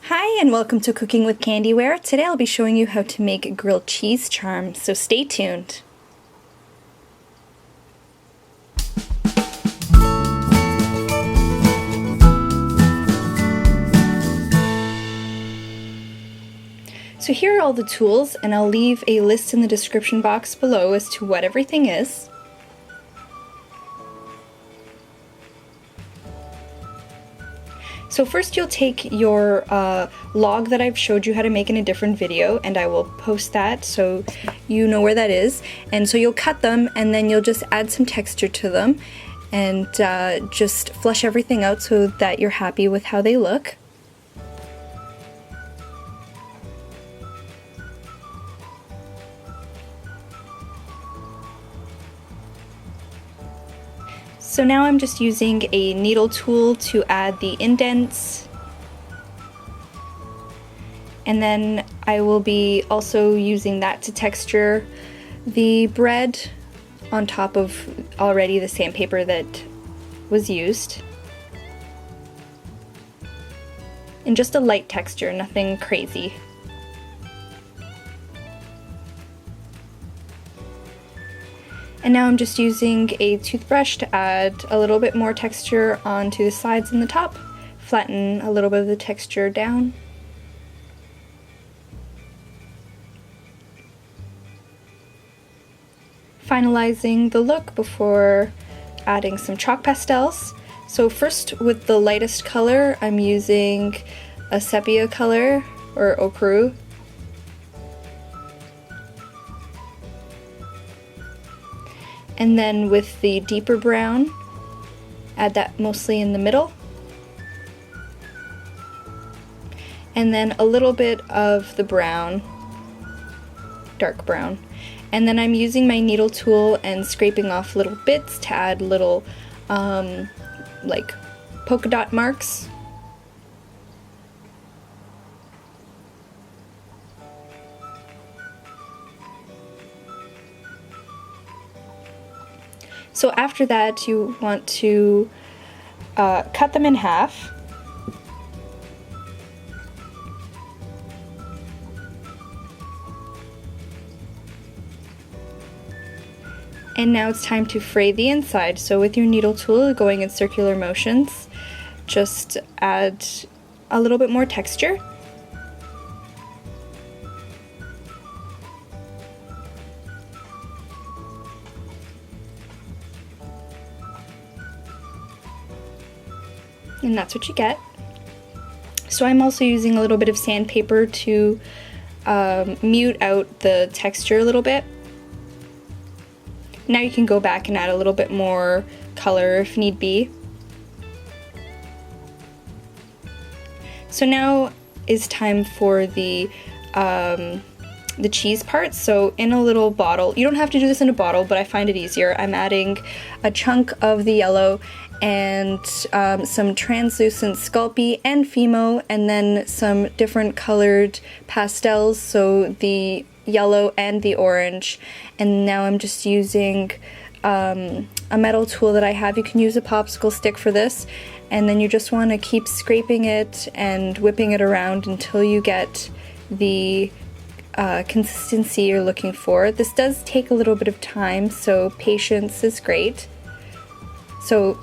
Hi and welcome to Cooking with CandiWare. Today I'll be showing you how to make grilled cheese charms, so stay tuned. So here are all the tools, and I'll leave a list in the description box below as to what everything is. So first you'll take your log that I've showed you how to make in a different video, and I will post that so you know where that is. And so you'll cut them, and then you'll just add some texture to them and just flush everything out so that you're happy with how they look. So now I'm just using a needle tool to add the indents, and then I will be also using that to texture the bread on top of already the sandpaper that was used. And just a light texture, nothing crazy. And now I'm just using a toothbrush to add a little bit more texture onto the sides and the top, flatten a little bit of the texture down. Finalizing the look before adding some chalk pastels. So first, with the lightest color, I'm using a sepia color, or ochre. And then with the deeper brown, add that mostly in the middle. And then a little bit of the brown, dark brown. And then I'm using my needle tool and scraping off little bits to add little like polka dot marks. So after that, you want to cut them in half. And now it's time to fray the inside. So with your needle tool, going in circular motions, just add a little bit more texture. And that's what you get. So I'm also using a little bit of sandpaper to mute out the texture a little bit. Now you can go back and add a little bit more color if need be. So now is time for the cheese part. So in a little bottle, you don't have to do this in a bottle, but I find it easier. I'm adding a chunk of the yellow and some translucent Sculpey and Fimo, and then some different colored pastels, so the yellow and the orange. And now I'm just using a metal tool that I have. You can use a popsicle stick for this, and then you just want to keep scraping it and whipping it around until you get the consistency you're looking for. This does take a little bit of time, so patience is great. So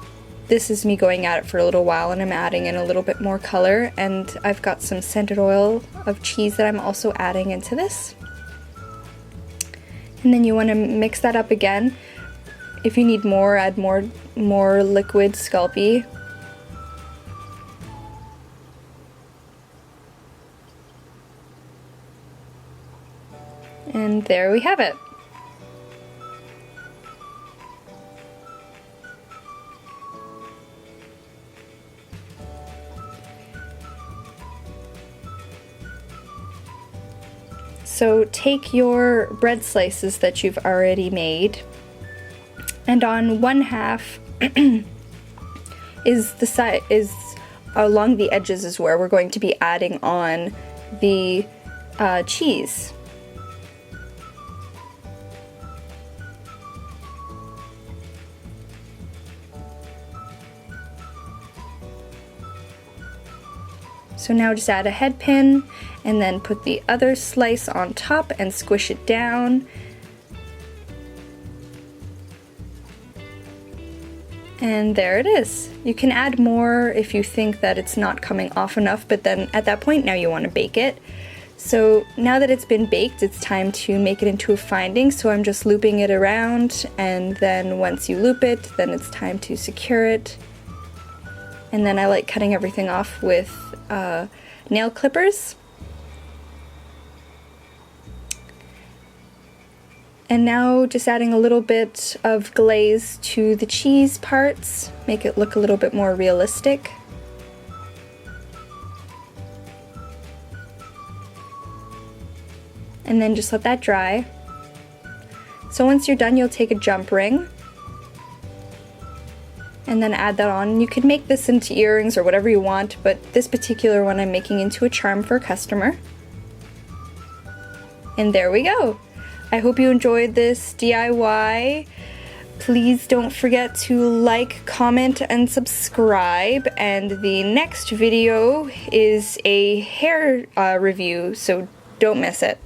this is me going at it for a little while, and I'm adding in a little bit more color, and I've got some scented oil of cheese that I'm also adding into this. And then you want to mix that up again. If you need more, add more liquid Sculpey. And there we have it. So take your bread slices that you've already made, and on one half is along the edges is where we're going to be adding on the cheese. So now just add a head pin and then put the other slice on top and squish it down. And there it is. You can add more if you think that it's not coming off enough, but then at that point now you want to bake it. So now that it's been baked, it's time to make it into a finding. So I'm just looping it around, and then once you loop it, then it's time to secure it. And then I like cutting everything off with nail clippers. And now just adding a little bit of glaze to the cheese parts, make it look a little bit more realistic. And then just let that dry. So once you're done, you'll take a jump ring and then add that on. You could make this into earrings or whatever you want, but this particular one I'm making into a charm for a customer. And there we go. I hope you enjoyed this DIY. Please don't forget to like, comment, and subscribe. And the next video is a hair review, so don't miss it.